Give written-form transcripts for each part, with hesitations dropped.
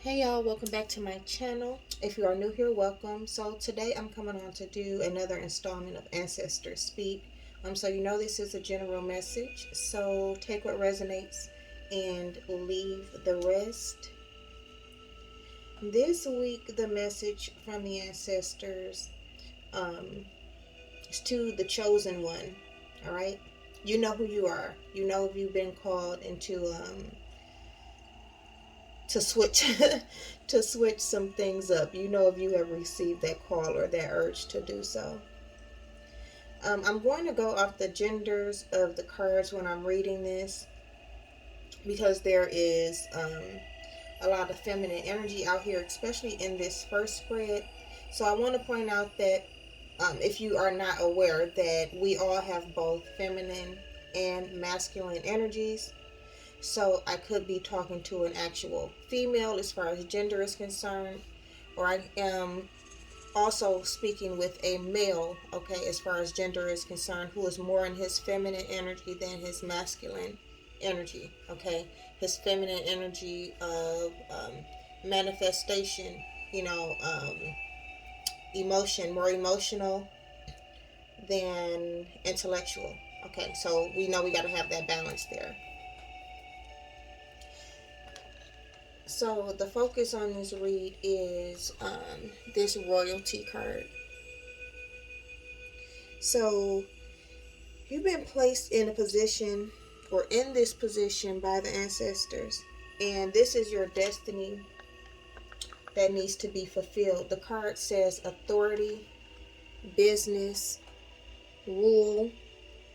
Hey y'all, welcome back to my channel. If you are new here, welcome. So today I'm coming on to do another installment of Ancestors Speak. So you know this is a general message, so take what resonates and leave the rest. This week the message from the ancestors um, is to the chosen one. All right, you know who you are. You know if you've been called into to switch to switch some things up. You know if you have received that call or that urge to do so. I'm going to go off the genders of the cards when I'm reading this because there is a lot of feminine energy out here, especially in this first spread. So I want to point out that if you are not aware that we all have both feminine and masculine energies. So I could be talking to an actual female as far as gender is concerned, or I am also speaking with a male, okay, as far as gender is concerned, who is more in his feminine energy than his masculine energy, okay? His feminine energy of manifestation, emotion, more emotional than intellectual, okay? So we know we got to have that balance there. So the focus on this read is this royalty card. So you've been placed in a position or in this position by the ancestors, and this is your destiny that needs to be fulfilled. The card says authority, business, rule,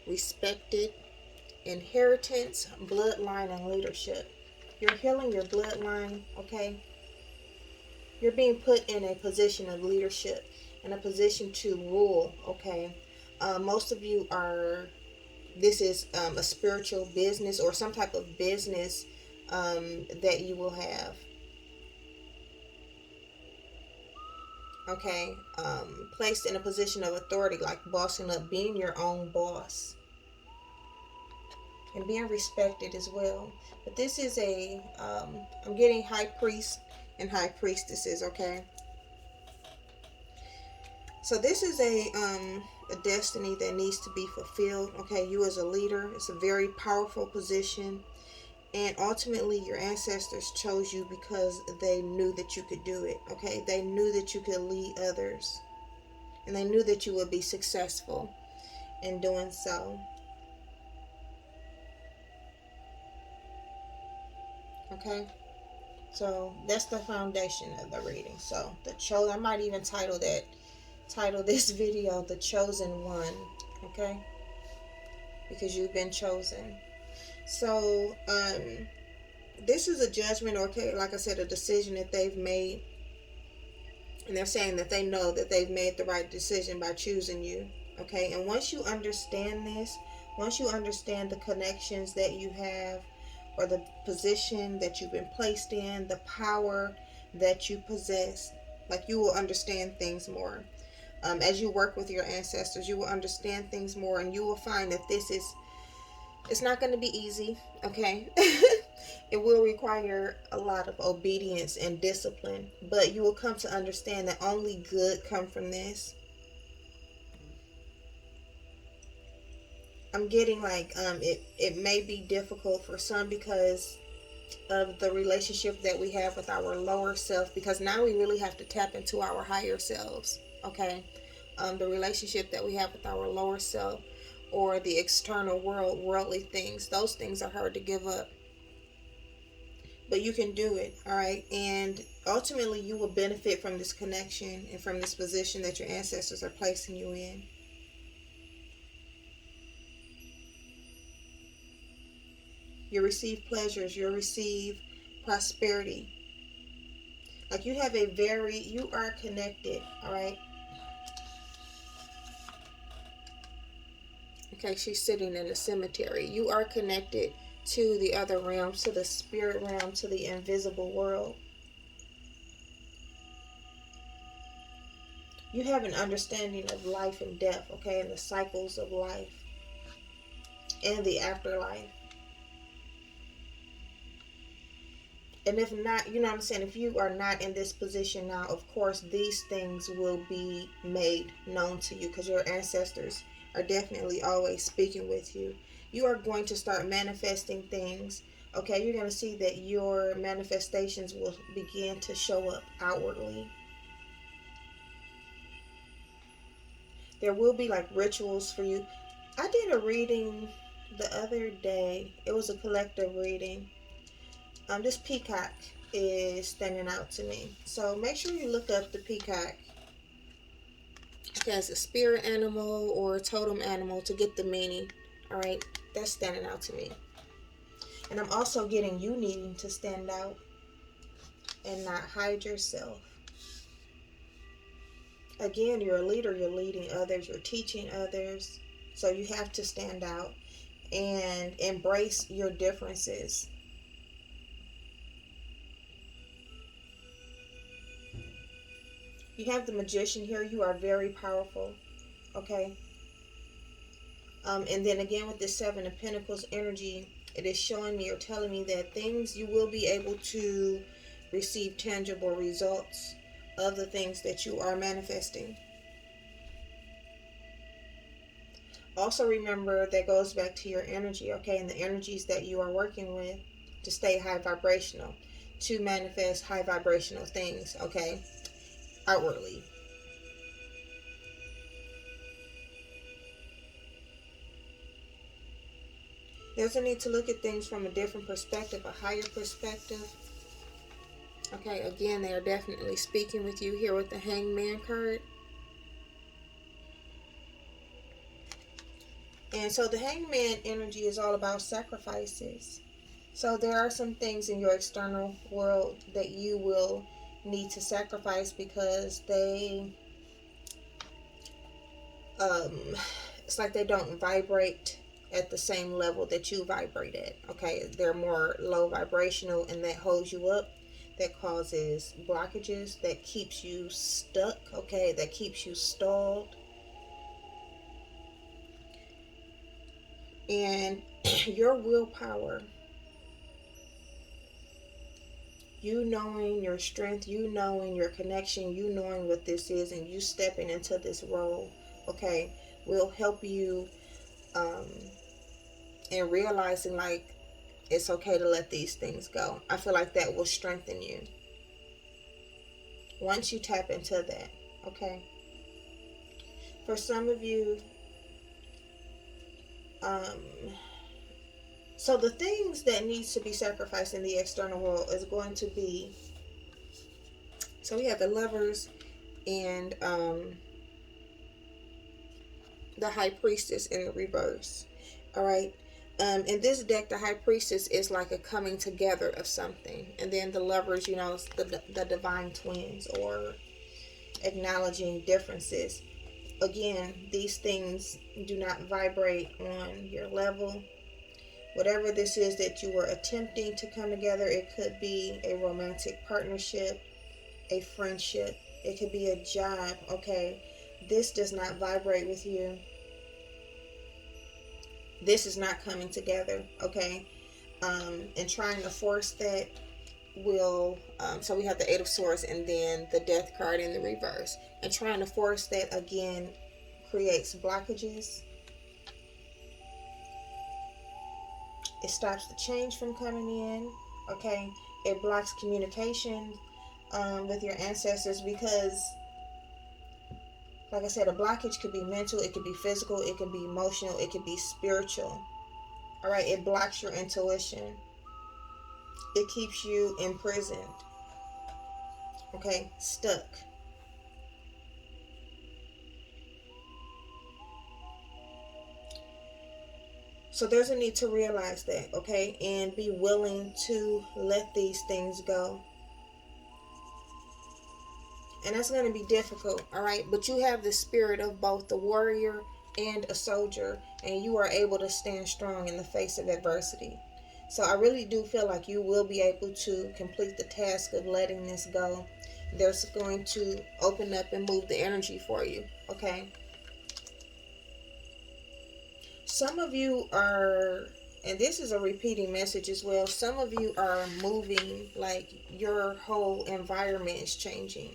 respected, inheritance, bloodline, and leadership. You're healing your bloodline, okay? You're being put in a position of leadership, in a position to rule, okay? Most of you are, this is a spiritual business or some type of business that you will have, okay? Placed in a position of authority, like bossing up, being your own boss, and being respected as well. But this is I'm getting high priest and high priestesses, okay? So this is a destiny that needs to be fulfilled. Okay, you as a leader, it's a very powerful position, and ultimately your ancestors chose you because they knew that you could do it. Okay, they knew that you could lead others, and they knew that you would be successful in doing so. Okay, so that's the foundation of the reading. So the chosen, I might even title this video the chosen one. Okay, because you've been chosen. So, this is a judgment, or like I said, a decision that they've made. And they're saying that they know that they've made the right decision by choosing you. Okay. And once you understand this, once you understand the connections that you have, or the position that you've been placed in, the power that you possess, like you will understand things more. As you work with your ancestors, you will understand things more, and you will find that it's not going to be easy, okay? It will require a lot of obedience and discipline, but you will come to understand that only good come from this. I'm getting like it may be difficult for some because of the relationship that we have with our lower self, because now we really have to tap into our higher selves, okay? The relationship that we have with our lower self, or the external world, worldly things, those things are hard to give up, but you can do it. All right, and ultimately you will benefit from this connection and from this position that your ancestors are placing you in. You'll receive pleasures, you'll receive prosperity. Like you are connected. All right. Okay, she's sitting in a cemetery. You are connected to the other realms, to the spirit realm, to the invisible world. You have an understanding of life and death, okay, and the cycles of life and the afterlife. And if not, you know what I'm saying, if you are not in this position now, of course these things will be made known to you, because your ancestors are definitely always speaking with you. You are going to start manifesting things. Okay, you're going to see that your manifestations will begin to show up outwardly. There will be like rituals for you. I did a reading the other day. It was a collective reading. This peacock is standing out to me. So make sure you look up the peacock as a spirit animal or a totem animal to get the meaning. All right, that's standing out to me. And I'm also getting you needing to stand out and not hide yourself. Again, you're a leader, you're leading others, you're teaching others. So you have to stand out and embrace your differences. You have the magician here. You are very powerful. Okay. And then again with this Seven of Pentacles energy, it is showing me or telling me that things, you will be able to receive tangible results of the things that you are manifesting. Also remember, that goes back to your energy, okay, and the energies that you are working with, to stay high vibrational, to manifest high vibrational things, okay, outwardly. There's a need to look at things from a different perspective, a higher perspective. Okay, again, they are definitely speaking with you here with the Hangman card. And so the Hangman energy is all about sacrifices. So there are some things in your external world that you will need to sacrifice, because they, it's like they don't vibrate at the same level that you vibrate at. Okay, they're more low vibrational, and that holds you up, that causes blockages, that keeps you stuck, okay, that keeps you stalled. And your willpower, you knowing your strength, you knowing your connection, you knowing what this is, and you stepping into this role, okay, will help you in realizing like it's okay to let these things go. I feel like that will strengthen you once you tap into that, okay? For some of you, so the things that needs to be sacrificed in the external world is going to be, so we have the Lovers and the High Priestess in the reverse. All right. In this deck, the High Priestess is like a coming together of something, and then the Lovers, you know, the divine twins, or acknowledging differences. Again, these things do not vibrate on your level. Whatever this is that you were attempting to come together, it could be a romantic partnership, a friendship, it could be a job, okay? This does not vibrate with you. This is not coming together, okay? And trying to force that will, so we have the Eight of Swords and then the Death card in the reverse. And trying to force that, again, creates blockages. It stops the change from coming in, okay? It blocks communication with your ancestors, because, like I said, a blockage could be mental, it could be physical, it could be emotional, it could be spiritual. All right, it blocks your intuition. It keeps you imprisoned, okay, stuck. So there's a need to realize that, okay, and be willing to let these things go. And that's going to be difficult, all right? But you have the spirit of both the warrior and a soldier, and you are able to stand strong in the face of adversity. So I really do feel like you will be able to complete the task of letting this go. There's going to open up and move the energy for you, okay? Some of you are And this is a repeating message as well. Some of you are moving, like your whole environment is changing.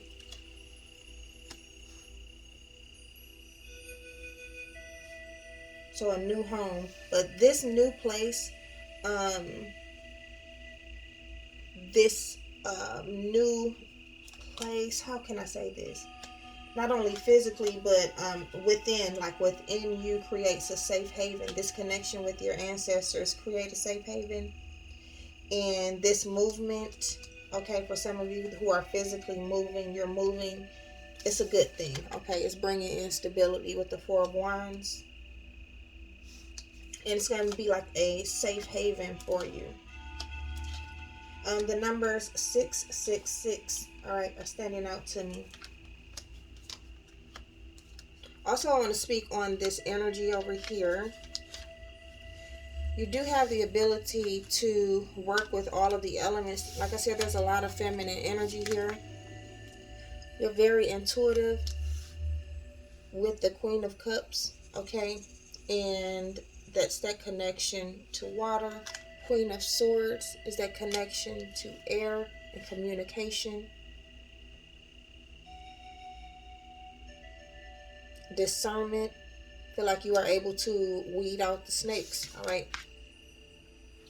So a new home. But this new place, this new place, how can I say this? Not only physically, but within, like within you, creates a safe haven. This connection with your ancestors create a safe haven. And this movement, okay, for some of you who are physically moving, you're moving, it's a good thing, okay? It's bringing in stability with the Four of Wands. And it's going to be like a safe haven for you. The numbers 666, all right, are standing out to me. Also, I want to speak on this energy over here. You do have the ability to work with all of the elements. Like I said, there's a lot of feminine energy here. You're very intuitive with the Queen of Cups, okay? And that's that connection to water. Queen of Swords is that connection to air and communication. Discernment. Feel like you are able to weed out the snakes, all right?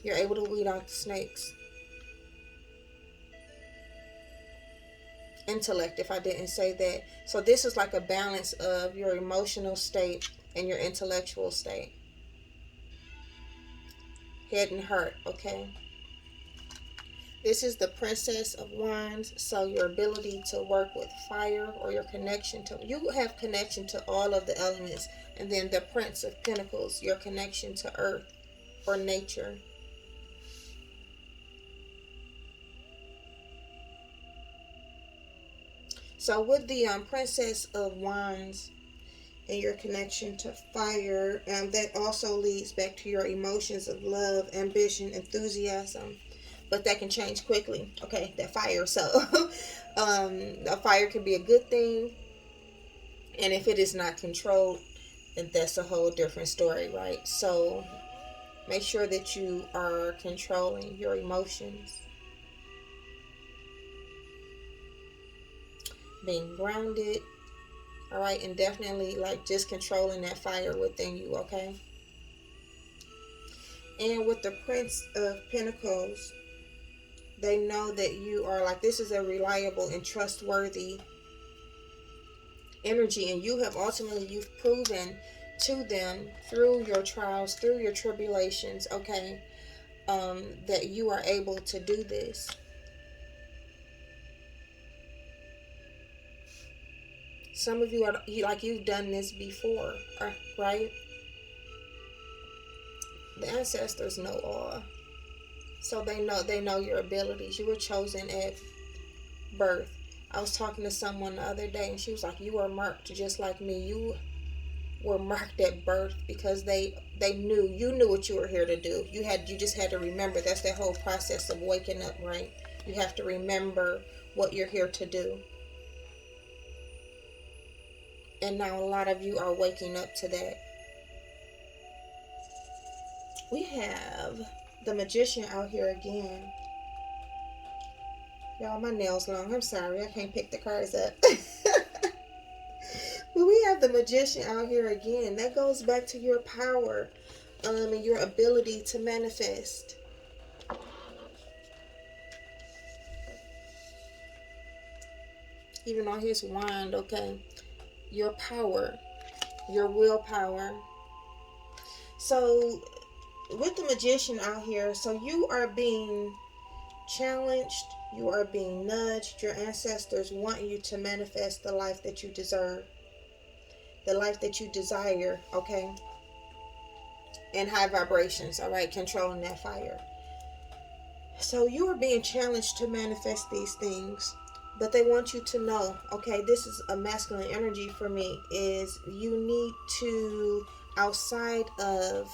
You're able to weed out the snakes. Intellect, if I didn't say that. So this is like a balance of your emotional state and your intellectual state. Head and heart, okay? This is the Princess of Wands, so your ability to work with fire, or your connection to, you have connection to all of the elements. And then the Prince of Pentacles, your connection to earth or nature. So with the Princess of Wands and your connection to fire, that also leads back to your emotions of love, ambition, enthusiasm. But that can change quickly, okay, that fire. So a fire can be a good thing. And if it is not controlled, then that's a whole different story, right? So make sure that you are controlling your emotions. Being grounded. All right, and definitely like just controlling that fire within you, okay? And with the Prince of Pentacles, they know that you are like, this is a reliable and trustworthy energy, and you have ultimately, you've proven to them through your trials, through your tribulations, okay, that you are able to do this. Some of you are like, you've done this before, right? The ancestors know all. So they know your abilities. You were chosen at birth. I was talking to someone the other day, and she was like, you were marked just like me. You were marked at birth because they knew, you knew what you were here to do. You just had to remember. That's that whole process of waking up, right? You have to remember what you're here to do. And now a lot of you are waking up to that. We have the Magician out here again. Y'all, my nails long. I'm sorry, I can't pick the cards up. But we have the Magician out here again. That goes back to your power, and your ability to manifest. Even on his wand, okay? Your power, your willpower. So with the Magician out here, so you are being challenged, you are being nudged. Your ancestors want you to manifest the life that you deserve, the life that you desire, okay? And high vibrations, all right? Controlling that fire. So you are being challenged to manifest these things, but they want you to know, okay, this is a masculine energy for me, is you need to, outside of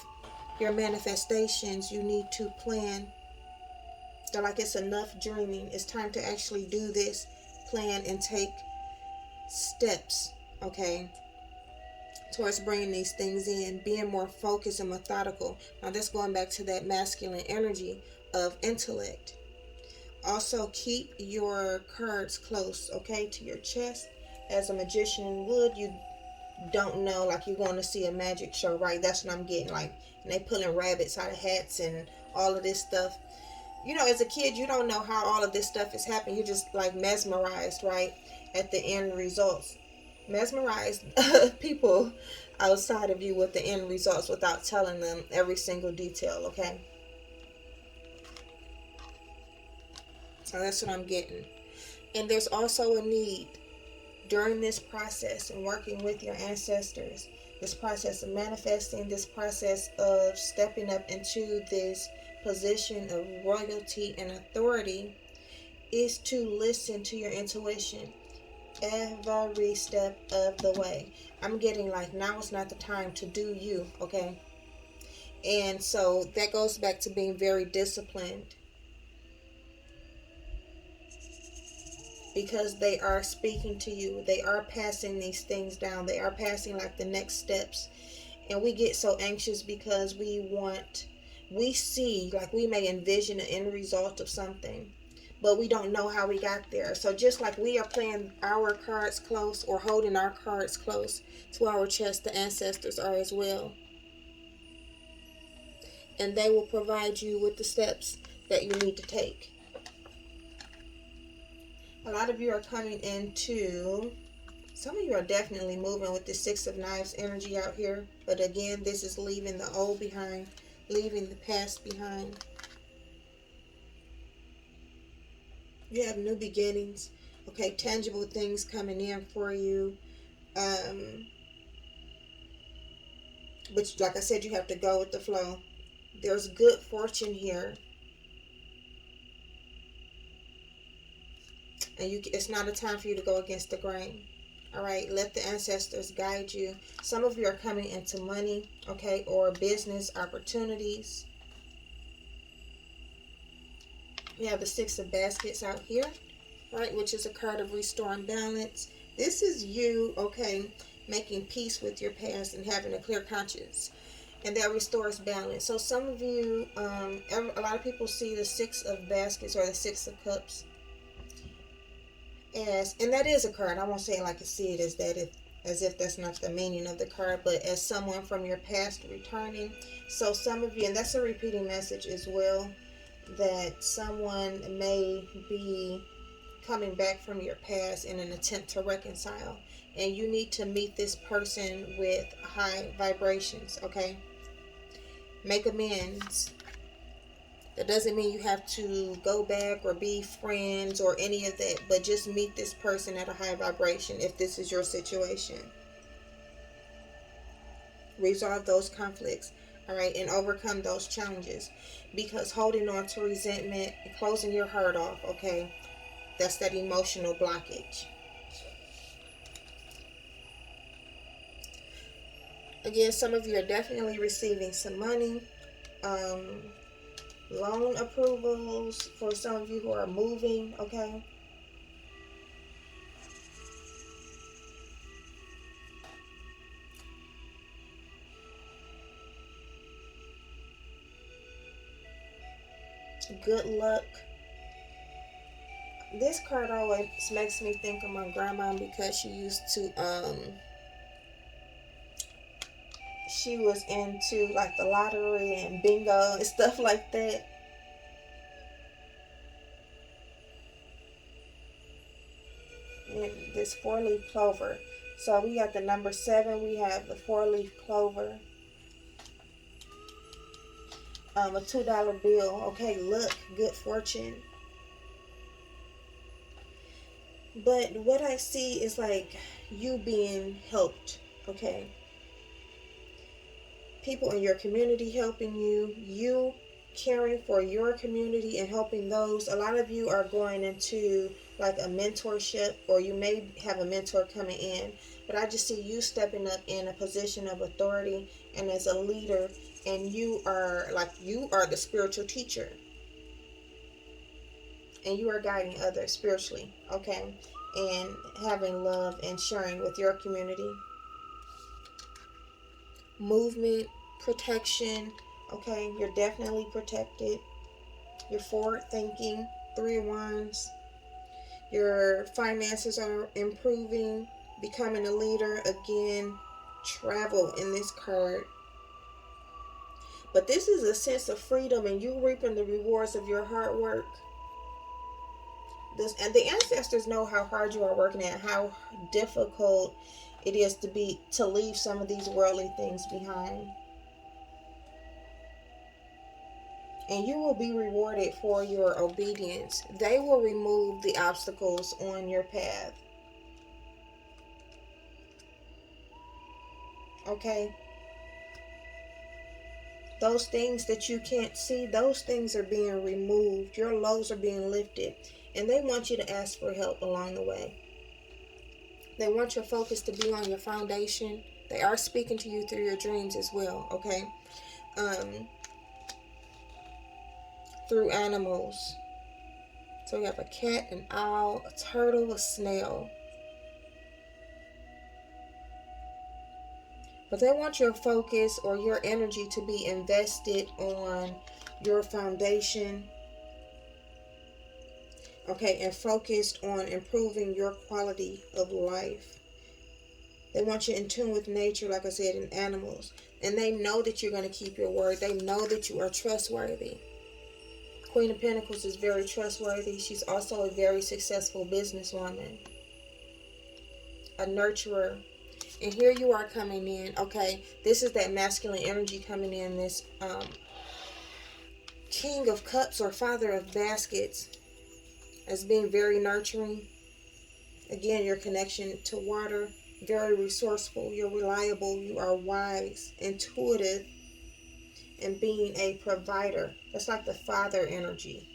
your manifestations, you need to plan. They're like, it's enough dreaming. It's time to actually do this, plan, and take steps, okay, towards bringing these things in, being more focused and methodical. Now that's going back to that masculine energy of intellect. Also, keep your cards close, okay, to your chest, as a magician would. You don't know, like you're going to see a magic show, right? That's what I'm getting, like, and they pulling rabbits out of hats and all of this stuff. You know, as a kid, you don't know how all of this stuff is happening. You're just like mesmerized, right, at the end results. Mesmerized people outside of you with the end results without telling them every single detail, okay? So that's what I'm getting. And there's also a need during this process and working with your ancestors, this process of manifesting, this process of stepping up into this position of royalty and authority, is to listen to your intuition every step of the way. I'm getting like, now is not the time to do you, okay? And so that goes back to being very disciplined, because they are speaking to you. They are passing these things down. They are passing like the next steps. And we get so anxious because we see, like we may envision the end result of something, but we don't know how we got there. So just like we are playing our cards close or holding our cards close to our chest, the ancestors are as well. And they will provide you with the steps that you need to take. A lot of you are coming into, some of you are definitely moving with the Six of Knives energy out here. But again, this is leaving the old behind, leaving the past behind. You have new beginnings, okay, tangible things coming in for you. But like I said, you have to go with the flow. There's good fortune here. And it's not a time for you to go against the grain. All right, let the ancestors guide you. Some of you are coming into money, okay, or business opportunities. We have the Six of Baskets out here, right, which is a card of restoring balance. This is you, okay, making peace with your past and having a clear conscience, and that restores balance. So some of you, a lot of people see the Six of Baskets or the Six of Cups as, and that is a card. I won't say it like I see it as that, as if that's not the meaning of the card, but as someone from your past returning. So some of you, and that's a repeating message as well, that someone may be coming back from your past in an attempt to reconcile, and you need to meet this person with high vibrations, okay? Make amends. That doesn't mean you have to go back or be friends or any of that, but just meet this person at a high vibration if this is your situation. Resolve those conflicts, all right, and overcome those challenges, because holding on to resentment and closing your heart off, okay, that's that emotional blockage. Again, some of you are definitely receiving some money. Loan approvals for some of you who are moving, okay? Good luck. This card always makes me think of my grandma, because she was into like the lottery and bingo and stuff like that. And this 4-leaf clover. So we got the number 7. We have the 4-leaf clover. A $2 bill. Okay, luck, good fortune. But what I see is like you being helped, okay? People in your community helping you, you caring for your community and helping those. A lot of you are going into like a mentorship, or you may have a mentor coming in, but I just see you stepping up in a position of authority and as a leader, and you are the spiritual teacher, and you are guiding others spiritually, okay, and having love and sharing with your community. movement, protection. Okay, you're definitely protected. You're forward thinking. Three of Wands. Your finances are improving, becoming a leader. Again, travel in this card. But this is a sense of freedom, and you reaping the rewards of your hard work. And the ancestors know how hard you are working and how difficult it is to leave some of these worldly things behind. And you will be rewarded for your obedience. They will remove the obstacles on your path. Okay? Those things that you can't see, those things are being removed. Your loads are being lifted. And they want you to ask for help along the way. They want your focus to be on your foundation. They are speaking to you through your dreams as well, okay? Through animals. So we have a cat, an owl, a turtle, a snail. But they want your focus or your energy to be invested on your foundation. Okay, and focused on improving your quality of life. They want you in tune with nature, like I said, and animals. And they know that you're going to keep your word. They know that you are trustworthy. Queen of Pentacles is very trustworthy. She's also a very successful businesswoman. A nurturer. And here you are coming in. Okay, this is that masculine energy coming in. This King of Cups or Father of Baskets as being very nurturing. Again, your connection to water. Very resourceful. You're reliable. You are wise, intuitive, and being a provider. That's like the father energy.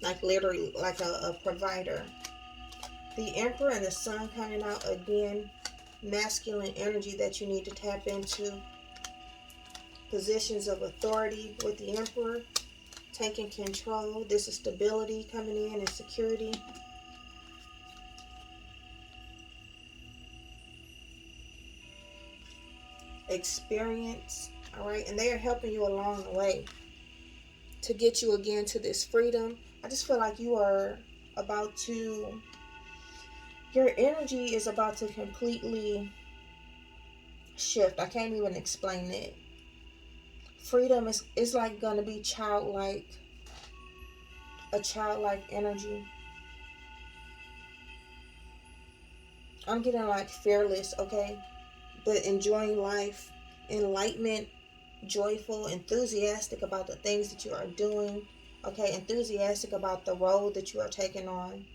Like literally like a provider. The Emperor and the Sun coming out again. Masculine energy that you need to tap into. Positions of authority with the Emperor. Taking control. This is stability coming in and security. Experience. Alright, and they are helping you along the way to get you again to this freedom. I just feel like you are about to, your energy is about to completely shift. I can't even explain it. Freedom is like gonna be childlike, a childlike energy. I'm getting like fearless, okay? But enjoying life, enlightenment, joyful, enthusiastic about the things that you are doing, okay? Enthusiastic about the road that you are taking on.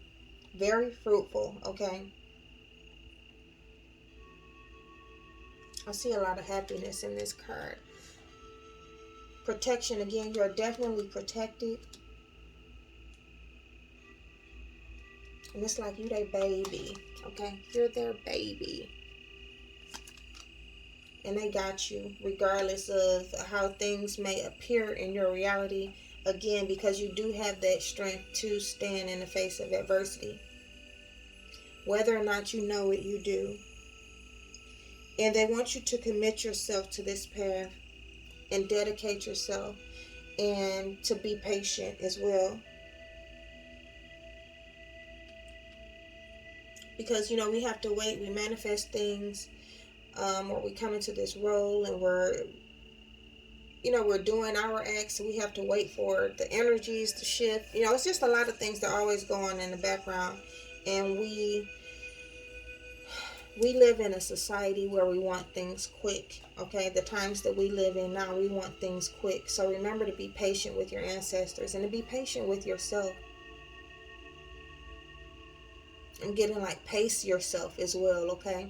Very fruitful, okay? I see a lot of happiness in this card. Protection, again, you're definitely protected. And it's like you're their baby, okay? You're their baby. And they got you, regardless of how things may appear in your reality. Again, because you do have that strength to stand in the face of adversity. Whether or not you know it, you do. And they want you to commit yourself to this path and dedicate yourself and to be patient as well. Because, you know, we have to wait. We manifest things or we come into this role and we're doing our acts. So we have to wait for the energies to shift. You know, it's just a lot of things that are always going in the background. And we live in a society where we want things quick, okay? The times that we live in now, we want things quick. So remember to be patient with your ancestors and to be patient with yourself. And getting like pace yourself as well, okay?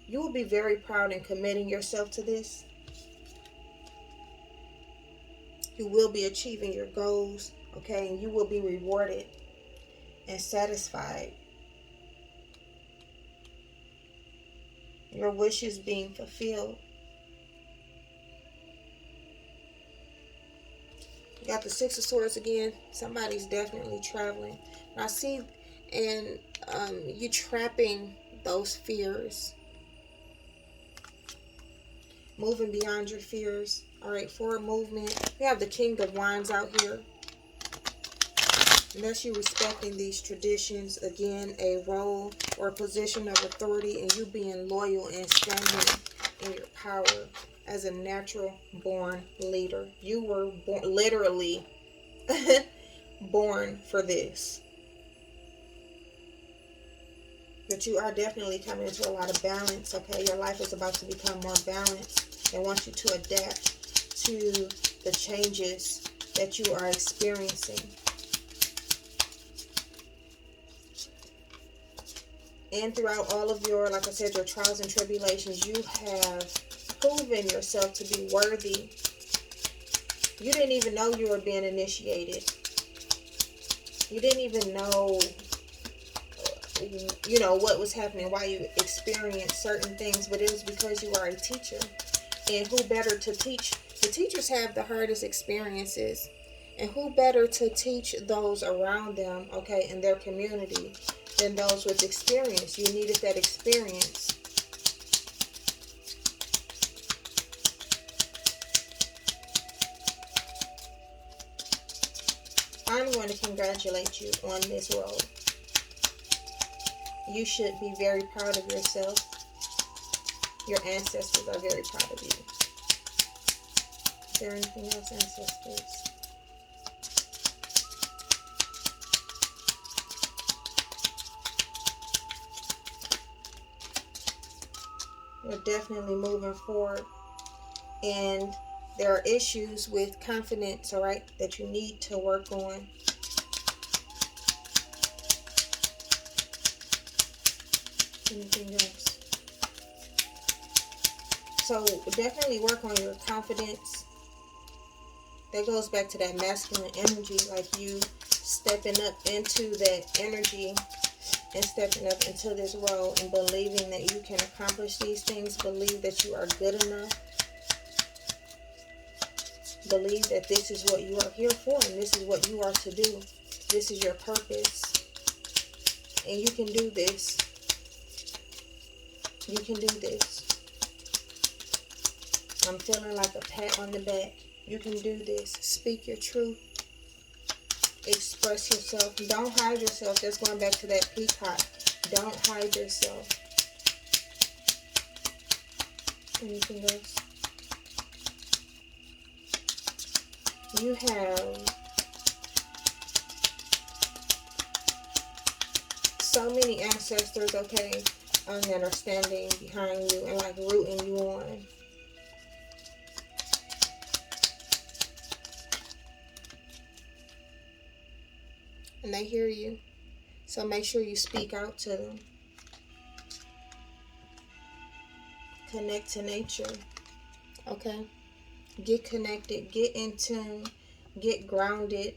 You will be very proud in committing yourself to this. You will be achieving your goals, okay? And you will be rewarded and satisfied. Your wishes being fulfilled. You got the Six of Swords again. Somebody's definitely traveling. And I see And you trapping those fears, moving beyond your fears. All right, forward movement. We have the King of Wands out here. And that's you respecting these traditions. Again, a role or a position of authority, and you being loyal and standing in your power as a natural born leader. You were born, literally born for this. But you are definitely coming into a lot of balance, okay? Your life is about to become more balanced. They want you to adapt to the changes that you are experiencing. And throughout all of your, like I said, your trials and tribulations, you have proven yourself to be worthy. You didn't even know you were being initiated. You didn't even know, what was happening, why you experienced certain things, but it was because you are a teacher. And who better to teach? The teachers have the hardest experiences. And who better to teach those around them, okay, in their community, than those with experience? You needed that experience. I'm going to congratulate you on this road. You should be very proud of yourself. Your ancestors are very proud of you. Is there anything else, ancestors? You're definitely moving forward. And there are issues with confidence, all right, that you need to work on. Anything else? So definitely work on your confidence. That goes back to that masculine energy, like you stepping up into that energy and stepping up into this role and believing that you can accomplish these things. Believe that you are good enough. Believe that this is what you are here for and this is what you are to do. This is your purpose. And you can do this. You can do this. I'm feeling like a pat on the back. You can do this. Speak your truth. Express yourself. Don't hide yourself. That's going back to that peacock. Don't hide yourself. Anything else? You have so many ancestors, okay, that are standing behind you and like rooting you on. And they hear you. So make sure you speak out to them. Connect to nature. Okay? Get connected. Get in tune. Get grounded.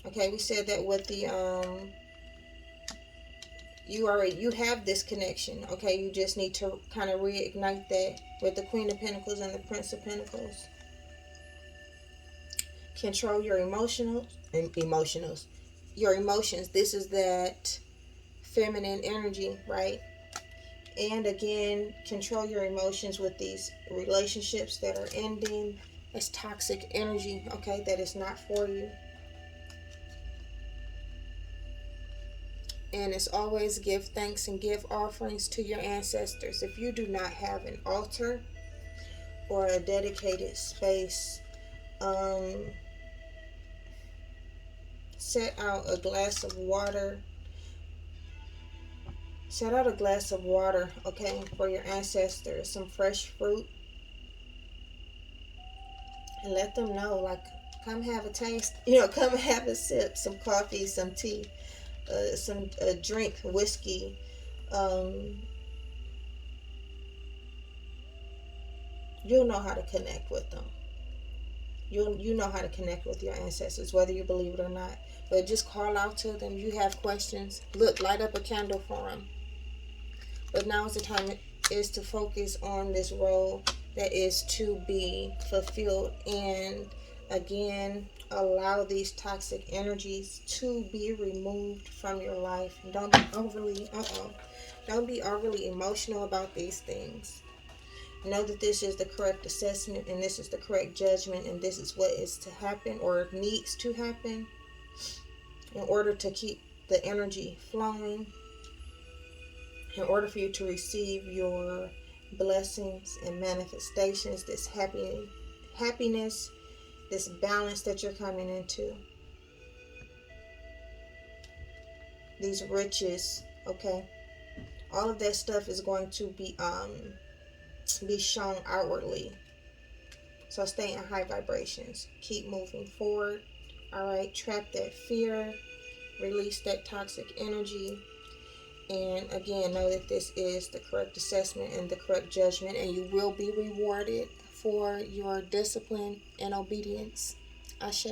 Okay, we said that with the you have this connection. Okay, you just need to kind of reignite that with the Queen of Pentacles and the Prince of Pentacles. Control your emotions. Your emotions. This is that feminine energy, right? And again, control your emotions with these relationships that are ending. It's toxic energy, okay, that is not for you. And it's always give thanks and give offerings to your ancestors. If you do not have an altar or a dedicated space, set out a glass of water. Set out a glass of water, okay, for your ancestors. Some fresh fruit. And let them know, like, come have a taste. Come have a sip. Some coffee, some tea, some drink, whiskey. You'll know how to connect with them. You know how to connect with your ancestors, whether you believe it or not. But just call out to them. You have questions. Look, light up a candle for them. But now is the time is to focus on this role that is to be fulfilled. And Again, allow these toxic energies to be removed from your life. Don't be overly emotional about these things. Know that this is the correct assessment and this is the correct judgment and this is what is to happen or needs to happen in order to keep the energy flowing, in order for you to receive your blessings and manifestations, this happiness, this balance that you're coming into, these riches, okay? All of that stuff is going to be shown outwardly. So stay in high vibrations. Keep moving forward. All right, trap that fear, release that toxic energy. And again, know that this is the correct assessment and the correct judgment, and you will be rewarded for your discipline and obedience. Ashe.